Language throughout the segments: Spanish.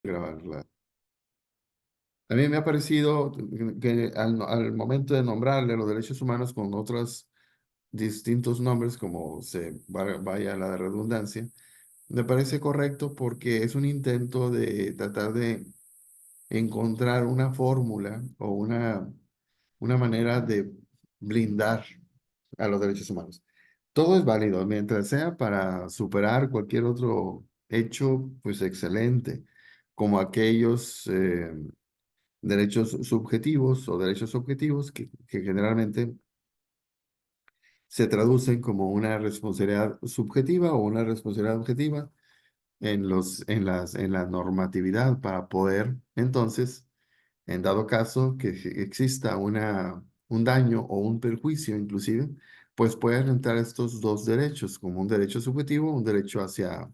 grabarla. A mí me ha parecido que al momento de nombrarle los derechos humanos con otros distintos nombres, como vaya la redundancia, me parece correcto porque es un intento de tratar de encontrar una fórmula o una manera de blindar a los derechos humanos. Todo es válido, mientras sea para superar cualquier otro hecho, pues excelente, como aquellos derechos subjetivos o derechos objetivos que generalmente se traducen como una responsabilidad subjetiva o una responsabilidad objetiva en la normatividad para poder entonces, en dado caso que exista un daño o un perjuicio inclusive, pues pueden entrar estos dos derechos como un derecho subjetivo, un derecho hacia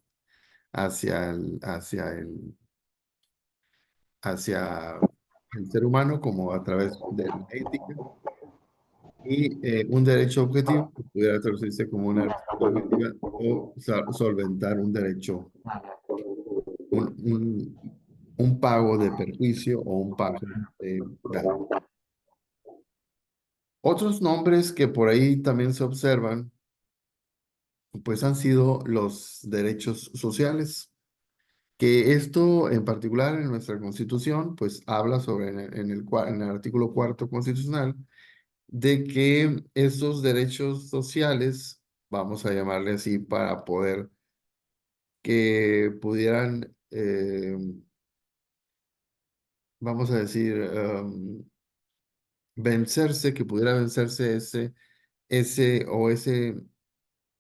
el ser humano como a través de la ética y un derecho objetivo que pudiera traducirse como una responsabilidad objetiva o solventar un derecho, un, un pago de perjuicio o un pago de daño. Otros nombres que por ahí también se observan, pues han sido los derechos sociales, que esto en particular en nuestra Constitución, pues habla sobre en el artículo cuarto constitucional, de que esos derechos sociales, vamos a llamarle así, para poder que pudieran, vamos a decir, vencerse, que pudiera vencerse ese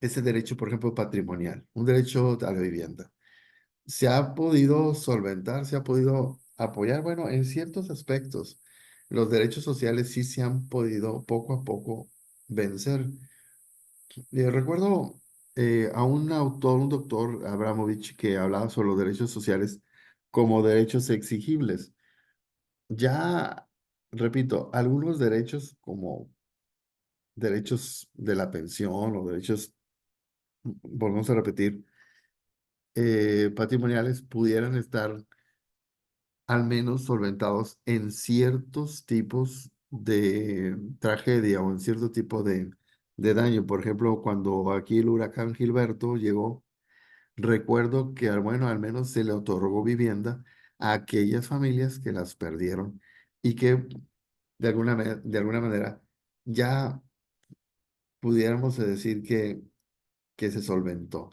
derecho, por ejemplo, patrimonial, un derecho a la vivienda. Se ha podido solventar, se ha podido apoyar, bueno, en ciertos aspectos. Los derechos sociales sí se han podido poco a poco vencer. Recuerdo a un autor, un doctor Abramovich, que hablaba sobre los derechos sociales como derechos exigibles. Ya, repito, algunos derechos como derechos de la pensión o derechos, volvemos a repetir, patrimoniales pudieran estar al menos solventados en ciertos tipos de tragedia o en cierto tipo de daño. Por ejemplo, cuando aquí el huracán Gilberto llegó, recuerdo que, bueno, al menos se le otorgó vivienda a aquellas familias que las perdieron y que de alguna manera ya pudiéramos decir que se solventó.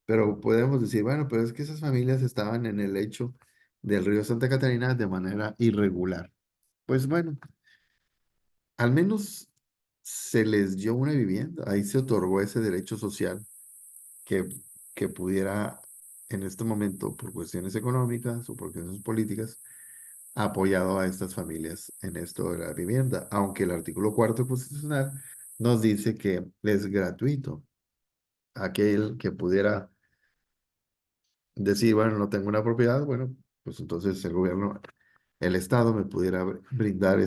Pero podemos decir, bueno, pero es que esas familias estaban en el lecho del río Santa Catarina de manera irregular. Pues bueno, al menos se les dio una vivienda, ahí se otorgó ese derecho social que, que pudiera en este momento, por cuestiones económicas o por cuestiones políticas, apoyado a estas familias en esto de la vivienda, aunque el artículo cuarto constitucional nos dice que es gratuito. Aquel que pudiera decir, bueno, no tengo una propiedad, bueno, pues entonces el gobierno, el Estado me pudiera brindar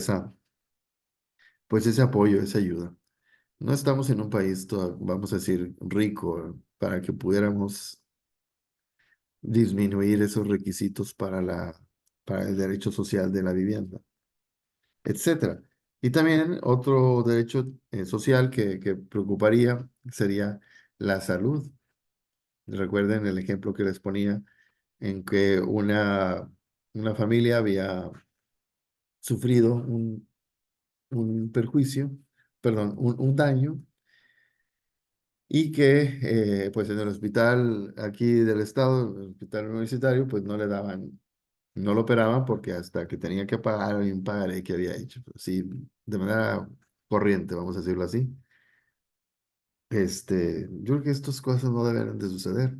pues ese apoyo, esa ayuda. No estamos en un país, vamos a decir, rico, para que pudiéramos disminuir esos requisitos para el derecho social de la vivienda, etcétera. Y también otro derecho social que preocuparía sería la salud. Recuerden el ejemplo que les ponía en que una familia había sufrido un perjuicio, perdón, un daño, y que pues en el hospital aquí del estado, el hospital universitario, pues no le daban, no lo operaban porque hasta que tenía que pagar había un pagaré que había hecho, sí, de manera corriente, vamos a decirlo así. Yo creo que estas cosas no deben de suceder.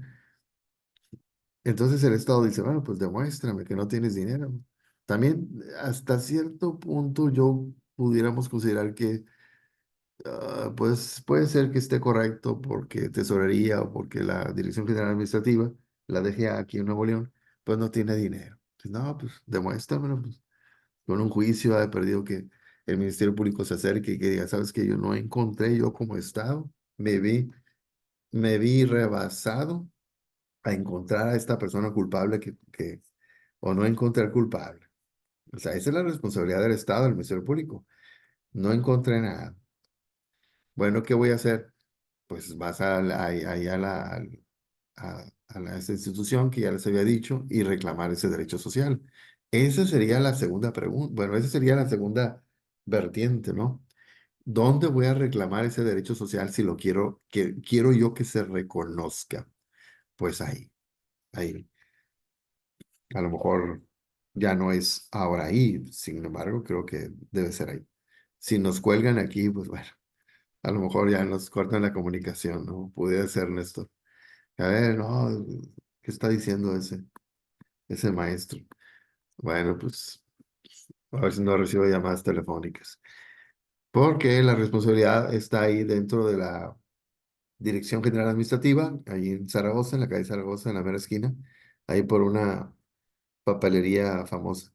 Entonces el Estado dice, bueno, pues demuéstrame que no tienes dinero. También hasta cierto punto yo pudiéramos considerar que pues puede ser que esté correcto porque Tesorería o porque la Dirección General Administrativa, la DGA aquí en Nuevo León, pues no tiene dinero. Pues, no, pues demuéstramelo, pues, con un juicio de perdido que el Ministerio Público se acerque y que diga, sabes que yo no encontré, yo como Estado me vi rebasado a encontrar a esta persona culpable o no encontrar culpable. O sea, esa es la responsabilidad del Estado, del Ministerio Público. No encontré nada. Bueno, ¿qué voy a hacer? Pues vas ahí a esa institución que ya les había dicho y reclamar ese derecho social. Esa sería la segunda pregunta. Bueno, esa sería la segunda vertiente, ¿no? ¿Dónde voy a reclamar ese derecho social si lo quiero yo que se reconozca? Pues ahí. A lo mejor ya no es ahora ahí, sin embargo, creo que debe ser ahí. Si nos cuelgan aquí, pues bueno, a lo mejor ya nos cortan la comunicación, ¿no? Pudiera ser, Néstor. A ver, no, ¿qué está diciendo ese maestro? Bueno, pues a ver si no recibo llamadas telefónicas. Porque la responsabilidad está ahí dentro de la Dirección General Administrativa, ahí en Zaragoza, en la calle Zaragoza, en la mera esquina, ahí por una papelería famosa.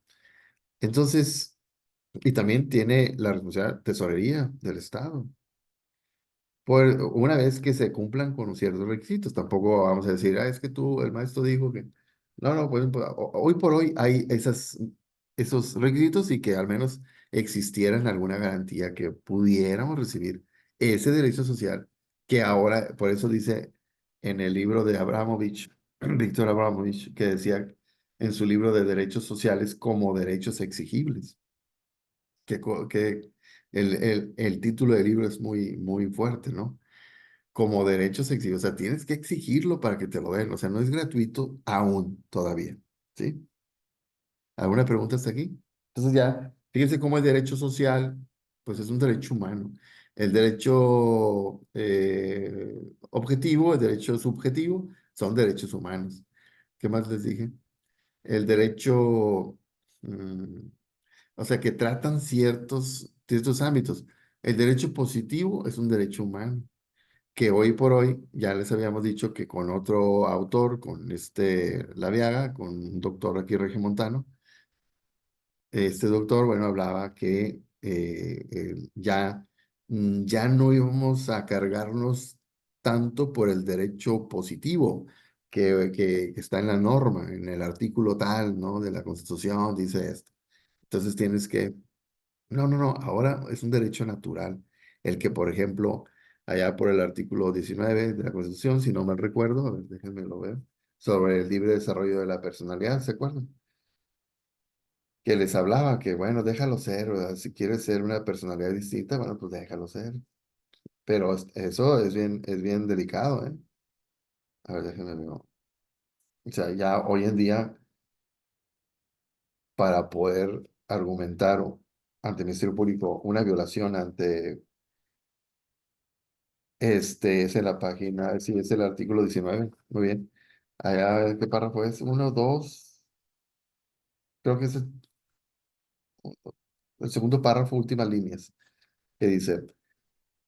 Entonces, y también tiene la responsabilidad tesorería del Estado. Por una vez que se cumplan con ciertos requisitos, tampoco vamos a decir, es que el maestro dijo que. No, no, pues, hoy por hoy hay esos requisitos y que al menos existieran alguna garantía que pudiéramos recibir ese derecho social que ahora, por eso dice en el libro de Abramovich, Víctor Abramovich, que decía en su libro de derechos sociales como derechos exigibles, que el título del libro es muy, muy fuerte, ¿no? Como derechos exigibles. O sea, tienes que exigirlo para que te lo den. O sea, no es gratuito aún todavía. ¿Sí? ¿Alguna pregunta hasta aquí? Entonces ya, fíjense cómo el derecho social, pues es un derecho humano. El derecho objetivo, el derecho subjetivo, son derechos humanos. ¿Qué más les dije? El derecho, mm, o sea, que tratan ciertos ámbitos. El derecho positivo es un derecho humano que hoy por hoy ya les habíamos dicho que con otro autor, con Laviaga, con un doctor aquí regiomontano, este doctor, bueno, hablaba que ya no íbamos a cargarnos tanto por el derecho positivo que está en la norma, en el artículo tal, ¿no? De la Constitución, dice esto. Entonces tienes que no, no, no, ahora es un derecho natural. El que, por ejemplo, allá por el artículo 19 de la Constitución, si no mal recuerdo, a ver, déjenme lo ver, sobre el libre desarrollo de la personalidad, ¿se acuerdan? Que les hablaba que, bueno, déjalo ser, ¿verdad? Si quieres ser una personalidad distinta, bueno, pues déjalo ser. Pero eso es bien delicado, ¿eh? A ver, déjenme ver. O sea, ya hoy en día, para poder argumentar ante el Ministerio Público una violación ante es en la página, sí, es el artículo 19. Muy bien. Allá, ¿qué párrafo es? Uno, dos, creo que es el segundo párrafo, últimas líneas, que dice,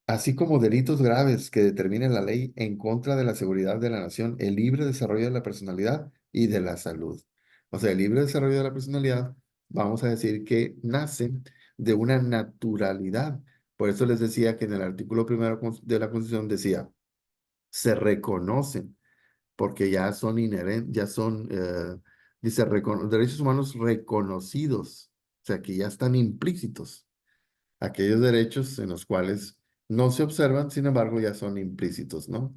así como delitos graves que determine la ley en contra de la seguridad de la nación, el libre desarrollo de la personalidad y de la salud. O sea, el libre desarrollo de la personalidad, vamos a decir que nace de una naturalidad. Por eso les decía que en el artículo primero de la Constitución decía, se reconocen porque ya son inherentes, ya son, dice, derechos humanos reconocidos, o sea, que ya están implícitos. Aquellos derechos en los cuales no se observan, sin embargo, ya son implícitos, ¿no?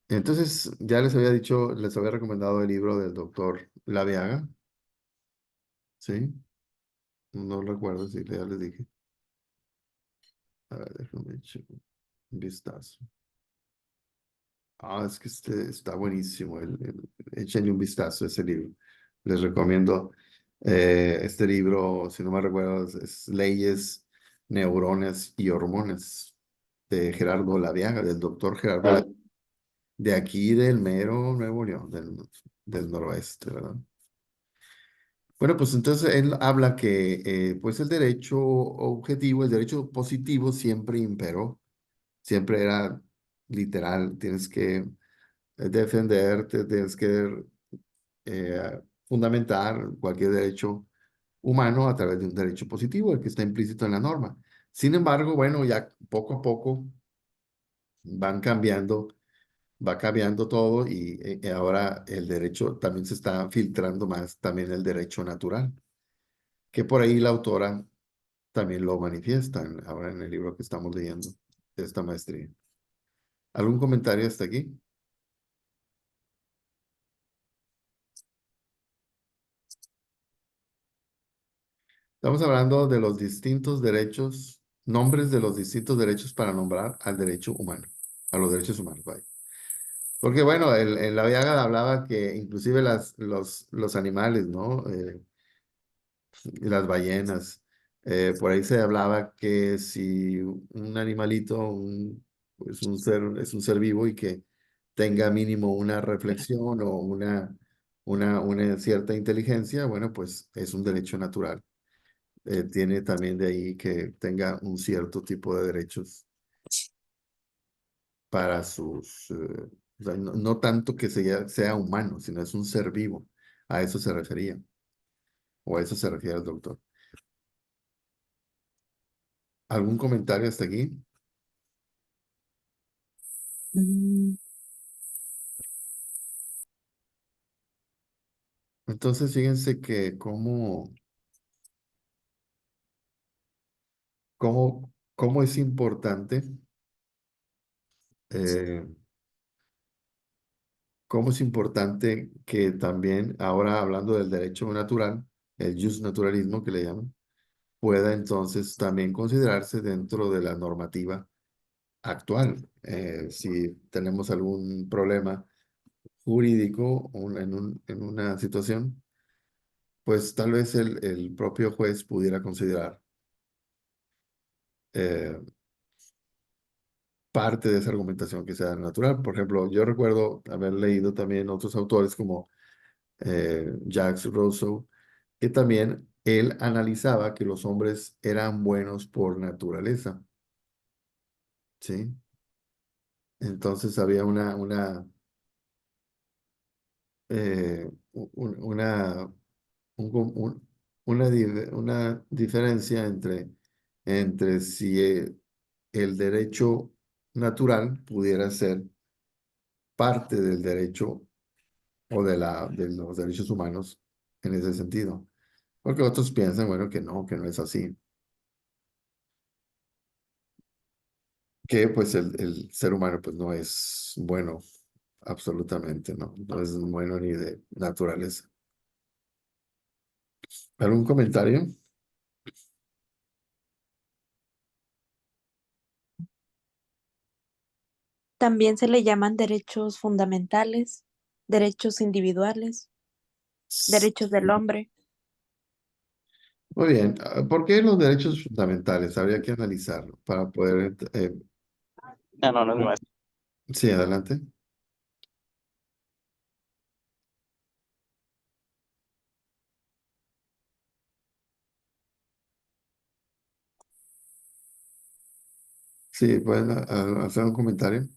Entonces, ya les había dicho, les había recomendado el libro del doctor Laviaga, ¿sí? No recuerdo si ya les dije. A ver, déjame echar un vistazo. Es que está buenísimo. Échenle un vistazo a ese libro. Les recomiendo este libro, si no me recuerdo, es Leyes, Neuronas y Hormonas de Gerardo Laviaga, del doctor Gerardo de aquí del mero Nuevo León, del noroeste, ¿verdad? Bueno, pues entonces él habla que pues el derecho objetivo, el derecho positivo siempre imperó, siempre era literal, tienes que defenderte, tienes que fundamentar cualquier derecho humano a través de un derecho positivo, el que está implícito en la norma. Sin embargo, bueno, ya poco a poco van cambiando va cambiando todo y ahora el derecho también se está filtrando más, también el derecho natural, que por ahí la autora también lo manifiesta ahora en el libro que estamos leyendo de esta maestría. ¿Algún comentario hasta aquí? Estamos hablando de los distintos derechos, nombres de los distintos derechos para nombrar al derecho humano, a los derechos humanos, vaya. Porque bueno, en la Viaga hablaba que inclusive los animales, ¿no? Las ballenas, por ahí se hablaba que si un animalito, pues es un ser vivo y que tenga mínimo una reflexión o una cierta inteligencia, bueno, pues es un derecho natural. Tiene también de ahí que tenga un cierto tipo de derechos para o sea, no tanto que sea humano, sino es un ser vivo. A eso se refería, o a eso se refiere el doctor. ¿Algún comentario hasta aquí? Mm, Entonces, fíjense que cómo es importante, eh, cómo es importante que también, ahora hablando del derecho natural, el naturalismo que le llaman, pueda entonces también considerarse dentro de la normativa actual. Si tenemos algún problema jurídico en una situación, pues tal vez el propio juez pudiera considerar eh, parte de esa argumentación que sea natural. Por ejemplo, yo recuerdo haber leído también otros autores como Jacques Rousseau, que también él analizaba que los hombres eran buenos por naturaleza, ¿sí? Entonces había una, una diferencia entre si el derecho natural pudiera ser parte del derecho o de los derechos humanos en ese sentido. Porque otros piensan, bueno, que no es así. Que pues el ser humano pues no es bueno, absolutamente, ¿no? No es bueno ni de naturaleza. ¿Algún comentario? También se le llaman derechos fundamentales, derechos individuales, derechos del hombre. Muy bien. ¿Por qué los derechos fundamentales? Habría que analizarlo para poder... No, no, no es más. sí, adelante. Sí, pueden hacer un comentario.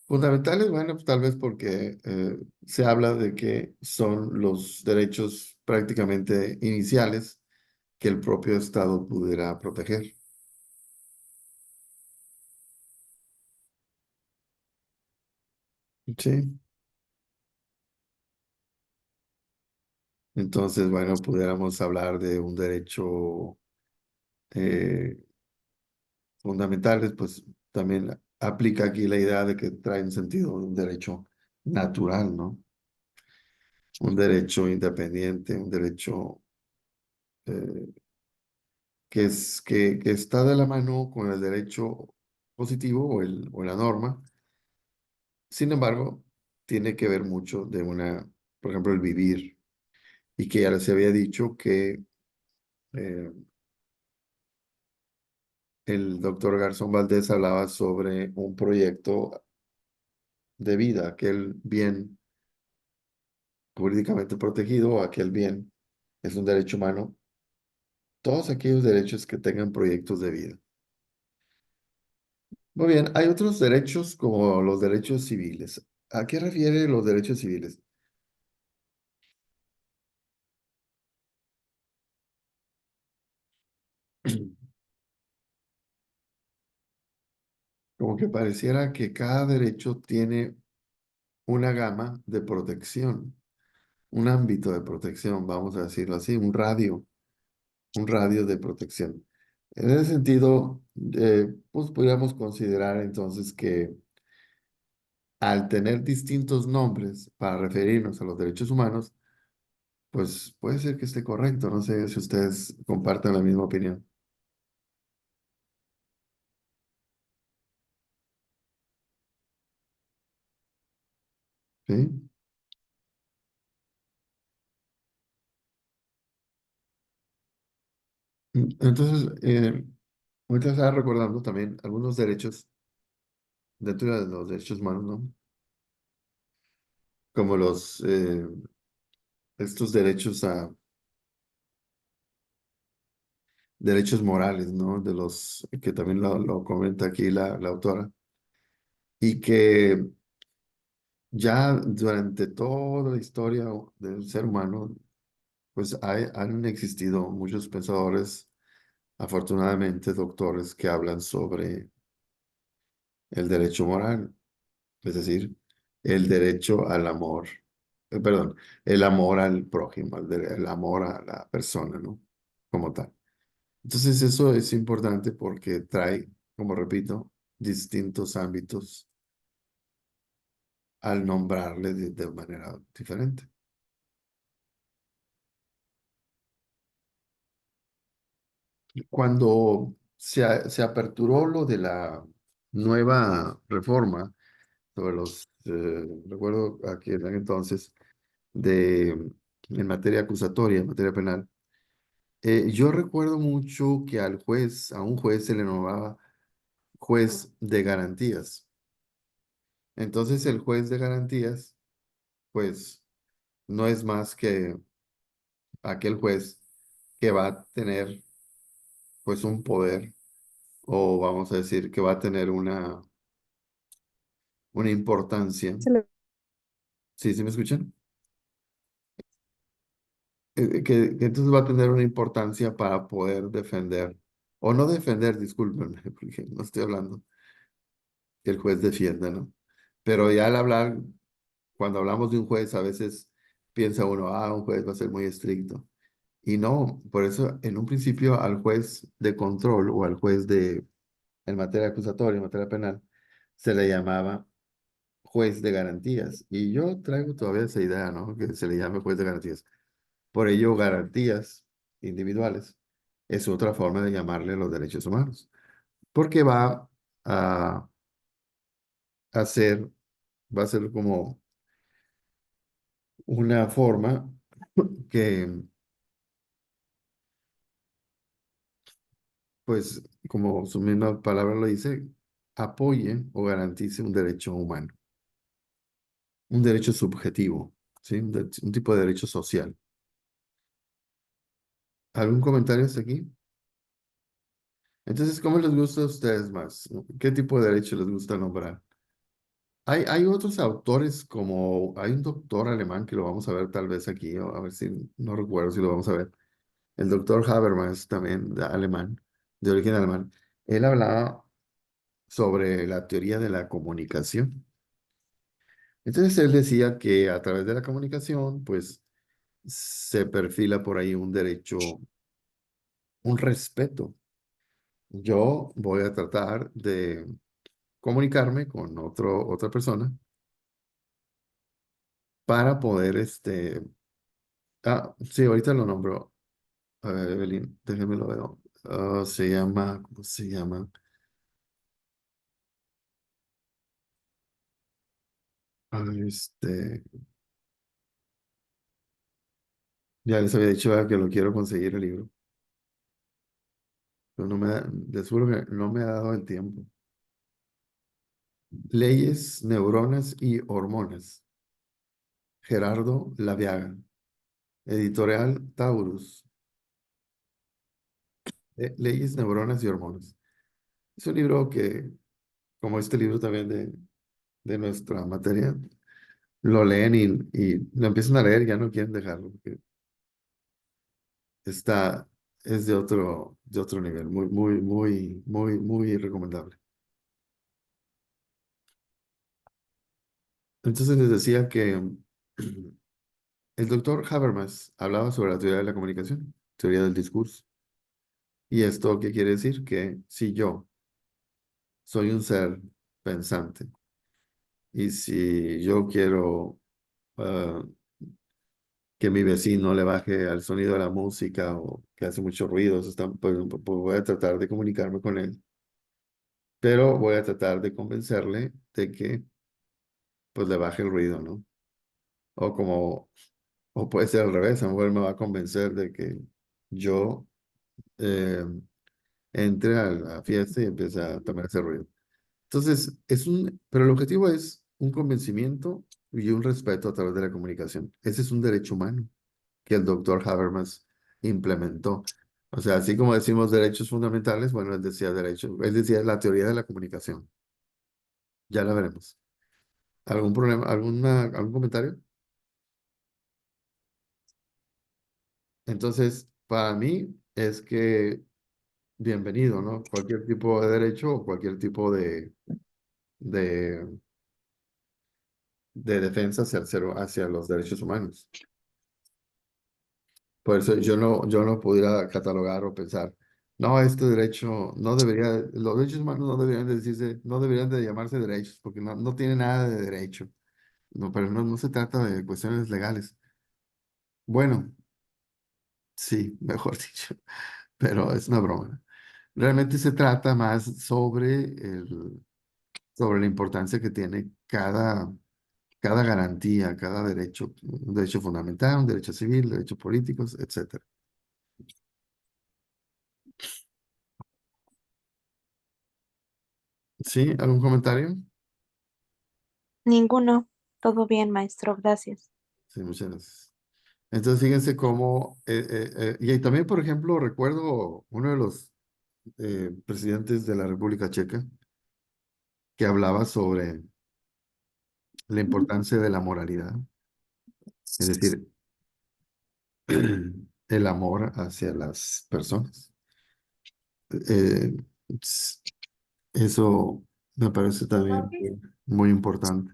Fundamentales, bueno, pues, tal vez porque se habla de que son los derechos prácticamente iniciales que el propio Estado pudiera proteger. Sí. Entonces, bueno, pudiéramos hablar de un derecho eh, fundamentales, pues también aplica aquí la idea de que trae un sentido un derecho natural, ¿no? Un derecho independiente, un derecho eh, que está de la mano con el derecho positivo o la norma. Sin embargo, tiene que ver mucho de por ejemplo, el vivir. Y que ya les había dicho que eh, el doctor Garzón Valdés hablaba sobre un proyecto de vida, aquel bien jurídicamente protegido, aquel bien es un derecho humano, todos aquellos derechos que tengan proyectos de vida. Muy bien, hay otros derechos como los derechos civiles. ¿A qué refiere los derechos civiles? como que pareciera que cada derecho tiene una gama de protección, un ámbito de protección, vamos a decirlo así, un radio de protección. En ese sentido, pues podríamos considerar entonces que al tener distintos nombres para referirnos a los derechos humanos, pues puede ser que esté correcto. No sé si ustedes comparten la misma opinión. ¿Sí? Entonces, ahorita estaba recordando también algunos derechos dentro de los derechos humanos, ¿no? Como estos derechos derechos morales, ¿no? De los que también lo comenta aquí la autora. Y que ya durante toda la historia del ser humano, pues han existido muchos pensadores, afortunadamente doctores, que hablan sobre el derecho moral, es decir, el derecho al amor, perdón, el amor al prójimo, el amor a la persona, ¿no? Como tal. Entonces eso es importante porque trae, como repito, distintos ámbitos al nombrarle de manera diferente. Cuando se aperturó lo de la nueva reforma sobre recuerdo aquí en aquel entonces, en materia acusatoria, en materia penal, yo recuerdo mucho que a un juez se le nombraba juez de garantías. Entonces el juez de garantías, pues, no es más que aquel juez que va a tener, pues, un poder, o vamos a decir que va a tener una importancia. Se le- ¿Sí, sí me escuchan? Que entonces va a tener una importancia para poder defender, o no defender, discúlpenme, porque no estoy hablando que el juez defienda, ¿no? Pero ya al hablar, cuando hablamos de un juez, a veces piensa uno, un juez va a ser muy estricto. Y no, por eso en un principio al juez de control o al juez en materia acusatoria, en materia penal, se le llamaba juez de garantías. Y yo traigo todavía esa idea, ¿no? Que se le llame juez de garantías. Por ello, garantías individuales es otra forma de llamarle los derechos humanos, porque a, a ser, va a ser como una forma que, pues, como su misma palabra lo dice, apoye o garantice un derecho humano, un derecho subjetivo, ¿sí? Un tipo de derecho social. ¿Algún comentario hasta aquí? Entonces, ¿cómo les gusta a ustedes más? ¿Qué tipo de derecho les gusta nombrar? Hay otros autores como, hay un doctor alemán que lo vamos a ver tal vez aquí, o a ver si, no recuerdo si lo vamos a ver. El doctor Habermas también, alemán, de origen alemán. Él hablaba sobre la teoría de la comunicación. Entonces él decía que a través de la comunicación, pues se perfila por ahí un derecho, un respeto. Yo voy a tratar de comunicarme con otra persona para poder, sí, ahorita lo nombro. A ver, Evelyn, déjeme lo veo. Se llama, ¿cómo se llama? Ah, ya les había dicho que lo quiero conseguir el libro, pero les juro que no me ha dado el tiempo. Leyes, neuronas y hormonas. Gerardo Laviaga. Editorial Taurus. Leyes, neuronas y hormonas. Es un libro que, como este libro también de nuestra materia, lo leen y lo empiezan a leer y ya no quieren dejarlo, porque está, es de otro nivel, muy, muy, muy, muy, muy recomendable. Entonces les decía que el doctor Habermas hablaba sobre la teoría de la comunicación, teoría del discurso. ¿Y esto qué quiere decir? Que si yo soy un ser pensante y si yo quiero ah, que mi vecino le baje al sonido de la música o que hace mucho ruido, pues voy a tratar de comunicarme con él, pero voy a tratar de convencerle de que pues le baje el ruido, ¿no? O como, o puede ser al revés, a lo mejor me va a convencer de que yo eh, entre a la fiesta y empiece a tomar ese ruido. Entonces, pero el objetivo es un convencimiento y un respeto a través de la comunicación. Ese es un derecho humano que el doctor Habermas implementó. O sea, así como decimos derechos fundamentales, bueno, él decía la teoría de la comunicación. Ya la veremos. ¿Algún problema, algún comentario? Entonces, para mí es que bienvenido, ¿no? Cualquier tipo de derecho o cualquier tipo de, de defensa hacia los derechos humanos. Por eso yo no pudiera catalogar o pensar, no, este derecho no debería, los derechos humanos no deberían de decirse, no deberían de llamarse derechos, porque no tiene nada de derecho. No, pero no se trata de cuestiones legales. Bueno, sí, mejor dicho, pero es una broma. Realmente se trata más sobre la importancia que tiene cada garantía, cada derecho, un derecho fundamental, un derecho civil, derechos políticos, etcétera. ¿Sí? ¿Algún comentario? Ninguno. Todo bien, maestro. Gracias. Sí, muchas gracias. Entonces, fíjense cómo, y también, por ejemplo, recuerdo uno de los presidentes de la República Checa que hablaba sobre la importancia de la moralidad, es decir, el amor hacia las personas. Eh, s- Eso me parece también muy importante.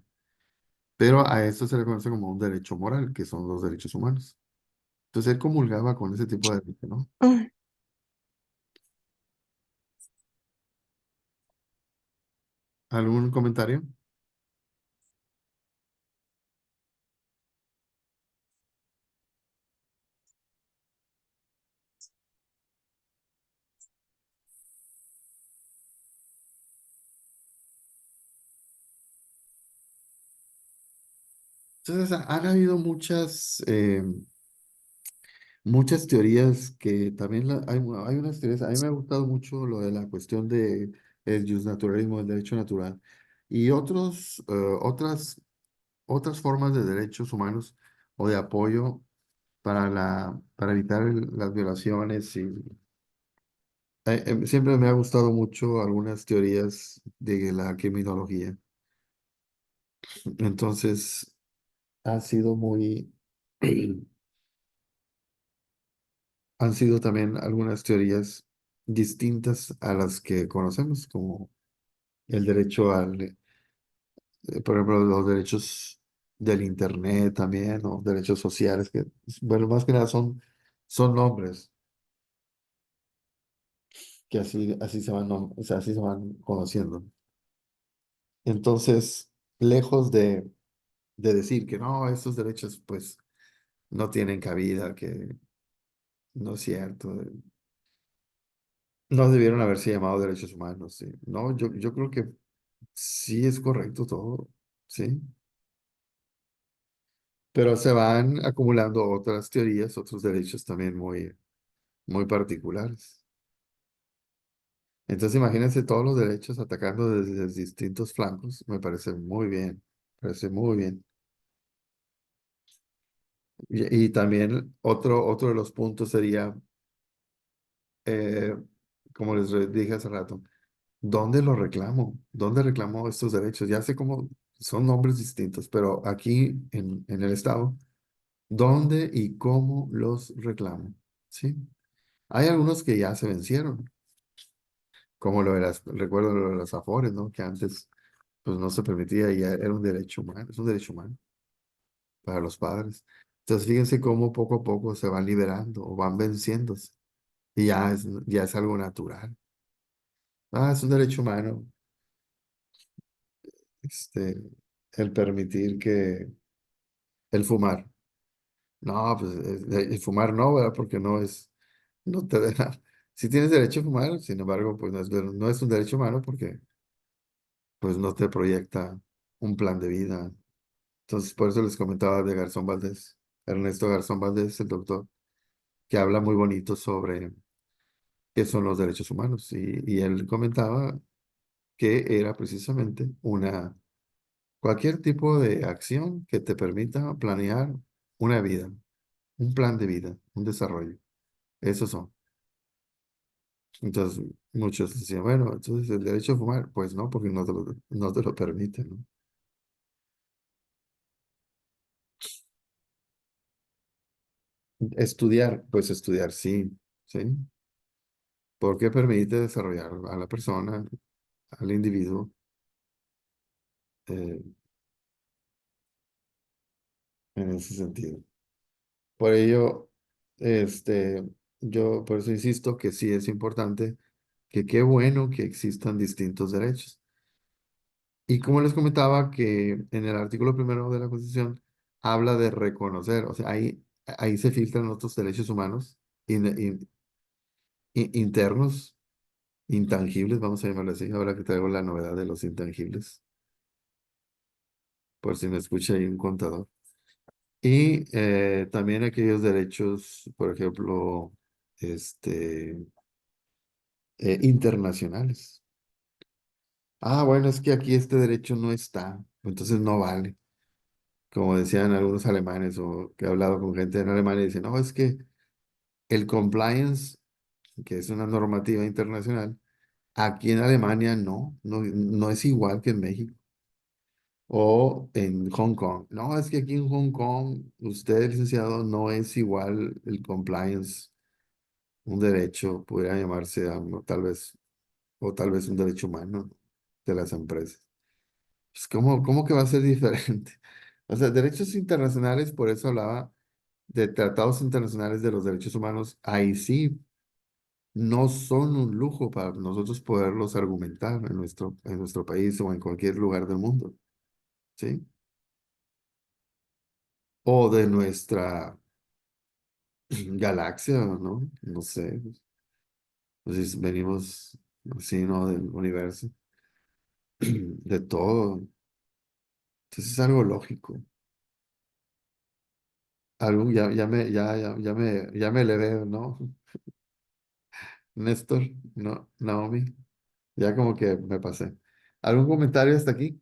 Pero a esto se le conoce como un derecho moral, que son los derechos humanos. Entonces él comulgaba con ese tipo de derecho, ¿no? Mm, ¿Algún comentario? Entonces han habido muchas teorías que también hay unas teorías, a mí me ha gustado mucho lo de la cuestión de el justnaturalismo, el derecho natural, y otras formas de derechos humanos o de apoyo para evitar las violaciones. Siempre me ha gustado mucho algunas teorías de la criminología. Entonces, ha sido muy, han sido también algunas teorías distintas a las que conocemos, como el derecho por ejemplo, los derechos del Internet también, o derechos sociales, que, bueno, más que nada son nombres que así se van, o sea, así se van conociendo. Entonces, lejos de decir que no, estos derechos pues no tienen cabida, que no es cierto, no debieron haberse llamado derechos humanos, sí. No, yo creo que sí es correcto todo, sí, pero se van acumulando otras teorías, otros derechos también muy particulares. Entonces imagínense todos los derechos atacando desde distintos flancos, me parece muy bien, parece muy bien. Y también otro de los puntos sería, eh, como dije hace rato, ¿dónde lo reclamo? ¿Dónde reclamo estos derechos? Ya sé cómo son nombres distintos, pero aquí en el estado, ¿dónde y cómo los reclamo? ¿Sí? Hay algunos que ya se vencieron, como recuerdo lo de las afores, ¿no? Que antes pues no se permitía y era un derecho humano, es un derecho humano para los padres. Entonces, fíjense cómo poco a poco se van liberando o van venciéndose y ya es algo natural. Ah, es un derecho humano, este, el permitir que el fumar. No, pues el fumar no, ¿verdad? Porque no te deja. Si tienes derecho a fumar, sin embargo, pues no es un derecho humano porque pues no te proyecta un plan de vida. Entonces, por eso les comentaba de Garzón Valdés, Ernesto Garzón Valdés, el doctor, que habla muy bonito sobre qué son los derechos humanos. Y él comentaba que era precisamente cualquier tipo de acción que te permita planear una vida, un plan de vida, un desarrollo. Esos son. Entonces, muchos decían, bueno, entonces el derecho a fumar, pues no, porque no te lo permite, ¿no? Estudiar, pues estudiar sí, ¿sí? Porque permite desarrollar a la persona, al individuo, eh, en ese sentido. Por ello, yo por eso insisto que sí es importante que qué bueno que existan distintos derechos. Y como les comentaba que en el artículo primero de la Constitución habla de reconocer, o sea, ahí se filtran otros derechos humanos internos, intangibles, vamos a llamarlo así, ahora que traigo la novedad de los intangibles, por si me escucha ahí un contador. Y también aquellos derechos, por ejemplo, este, internacionales. Ah, bueno, es que aquí este derecho no está, entonces no vale. Como decían algunos alemanes o que he hablado con gente en Alemania, dicen, no, es que el compliance, que es una normativa internacional, aquí en Alemania no es igual que en México o en Hong Kong. No, es que aquí en Hong Kong, usted, licenciado, no es igual el compliance, un derecho, podría llamarse tal vez, o tal vez un derecho humano de las empresas. Pues, ¿cómo que va a ser diferente? O sea, derechos internacionales, por eso hablaba de tratados internacionales de los derechos humanos, ahí sí no son un lujo para nosotros poderlos argumentar en nuestro país o en cualquier lugar del mundo, ¿sí? O de nuestra galaxia, ¿no? No sé, pues venimos así, ¿no? Del universo, de todo. Entonces es algo lógico. Algo, ya me elevé, ¿no? Néstor, no, Naomi, ya como que me pasé. ¿Algún comentario hasta aquí?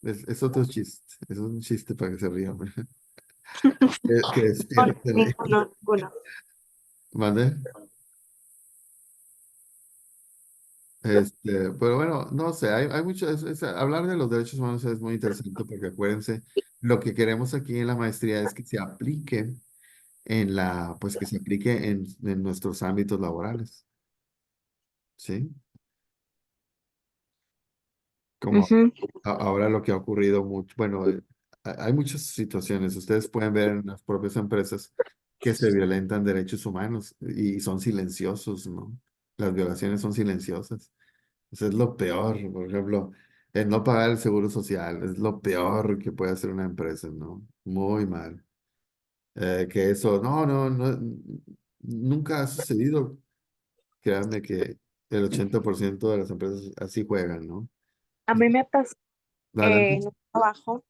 Es otro chiste, es un chiste para que se rían. Que No, despierten ahí. ninguno, ninguno. ¿Vale? Pero bueno, no sé, hay mucho, hablar de los derechos humanos es muy interesante porque acuérdense, lo que queremos aquí en la maestría es que se aplique pues que se aplique en nuestros ámbitos laborales, ¿sí? Como Ujú. ahora lo que ha ocurrido mucho, bueno, hay muchas situaciones, ustedes pueden ver en las propias empresas que se violentan derechos humanos y son silenciosos, ¿no? Las violaciones son silenciosas. Eso es lo peor, por ejemplo, el no pagar el seguro social es lo peor que puede hacer una empresa, ¿no? Muy mal. Que eso, no, nunca ha sucedido. Créanme que el 80% de las empresas así juegan, ¿no? A mí me pasó Adelante. en un trabajo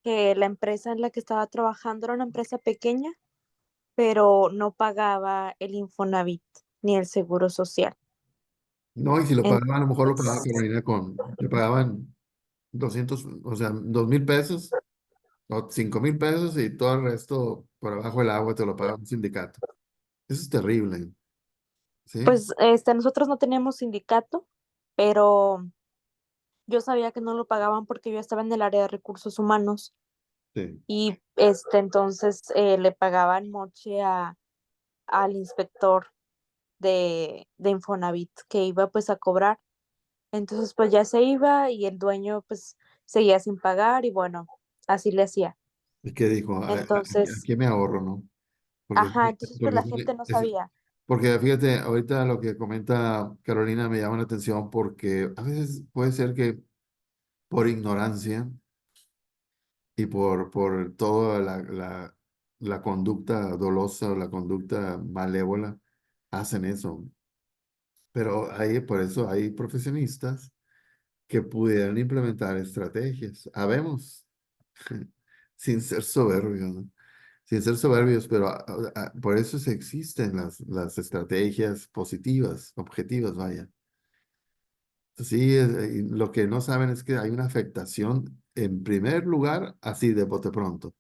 que la empresa en la que estaba trabajando era una empresa pequeña, pero no pagaba el Infonavit ni el seguro social. No, y si lo pagaban, a lo mejor lo pagaban, Entonces, Carolina, le pagaban 200, o sea, 2,000 pesos o 5,000 pesos y todo el resto por abajo del agua te lo pagaba un sindicato. Eso es terrible, ¿sí? pues nosotros no teníamos sindicato, pero yo sabía que no lo pagaban porque yo estaba en el área de recursos humanos Sí. y entonces le pagaban moche al inspector de Infonavit que iba pues a cobrar. Entonces pues ya se iba y el dueño pues seguía sin pagar y bueno, así le hacía. ¿Y qué dijo? Entonces, Aquí me ahorro, ¿no? Porque, ajá, entonces pues porque, la gente no es- sabía. porque fíjate, ahorita lo que comenta Carolina me llama la atención porque a veces puede ser que por ignorancia y por toda la conducta dolosa o la conducta malévola hacen eso. Pero hay, por eso hay profesionistas que pudieran implementar estrategias. Habemos, sin ser soberbios, ¿no? Sin ser soberbios, pero por eso se existen las estrategias positivas, objetivas, vaya. Sí, y lo que no saben es que hay una afectación, en primer lugar, así de bote pronto.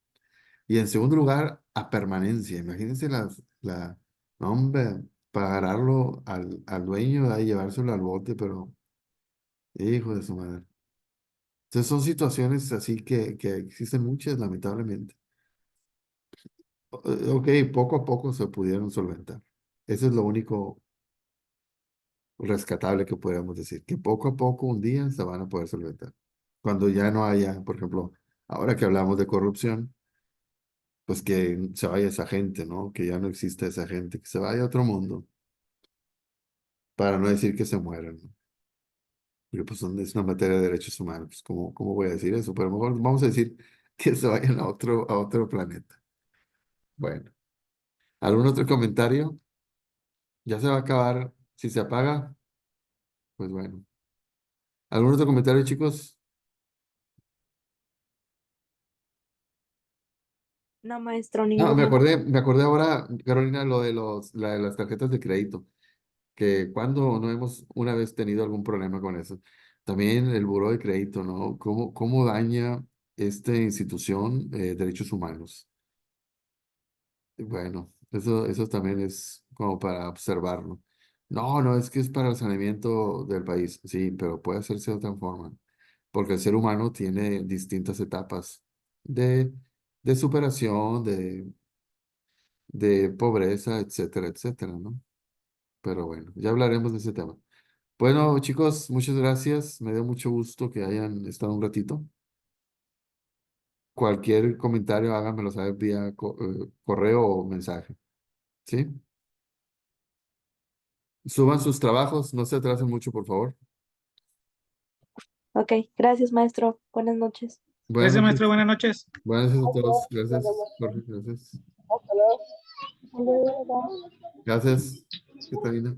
Y en segundo lugar, a permanencia. Imagínense no, hombre, para agarrarlo al dueño, ahí llevárselo al bote, pero hijo de su madre. Entonces son situaciones así que existen muchas, lamentablemente. Ok, poco a poco se pudieron solventar. Eso es lo único rescatable que podríamos decir, que poco a poco un día se van a poder solventar. Cuando ya no haya, por ejemplo, ahora que hablamos de corrupción, pues que se vaya esa gente, ¿no? Que ya no exista esa gente, que se vaya a otro mundo, para no decir que se mueran, ¿no? Pero pues es una materia de derechos humanos, pues ¿cómo voy a decir eso? Pero mejor vamos a decir que se vayan a otro planeta. Bueno, ¿algún otro comentario? Ya se va a acabar. Si se apaga, pues bueno. ¿Algún otro comentario, chicos? No, maestro, No, me ninguno. acordé, me acordé ahora, Carolina, lo de las tarjetas de crédito, que cuando no hemos una vez tenido algún problema con eso. También el buró de crédito, ¿no? ¿Cómo daña esta institución derechos humanos? Y bueno, eso también es como para observarlo. No, no, es que es para el saneamiento del país. Sí, pero puede hacerse de otra forma, porque el ser humano tiene distintas etapas de, de superación, de pobreza, etcétera, etcétera, ¿no? Pero bueno, ya hablaremos de ese tema. Bueno, chicos, muchas gracias. Me dio mucho gusto que hayan estado un ratito. Cualquier comentario, háganmelo saber vía correo o mensaje. ¿Sí? Suban sus trabajos, no se atrasen mucho, por favor. Ok, gracias, maestro. Buenas noches. Buenas Gracias, maestro. noches. Buenas noches. Buenas noches a todos. Gracias, Jorge. Gracias. Gracias, Catalina.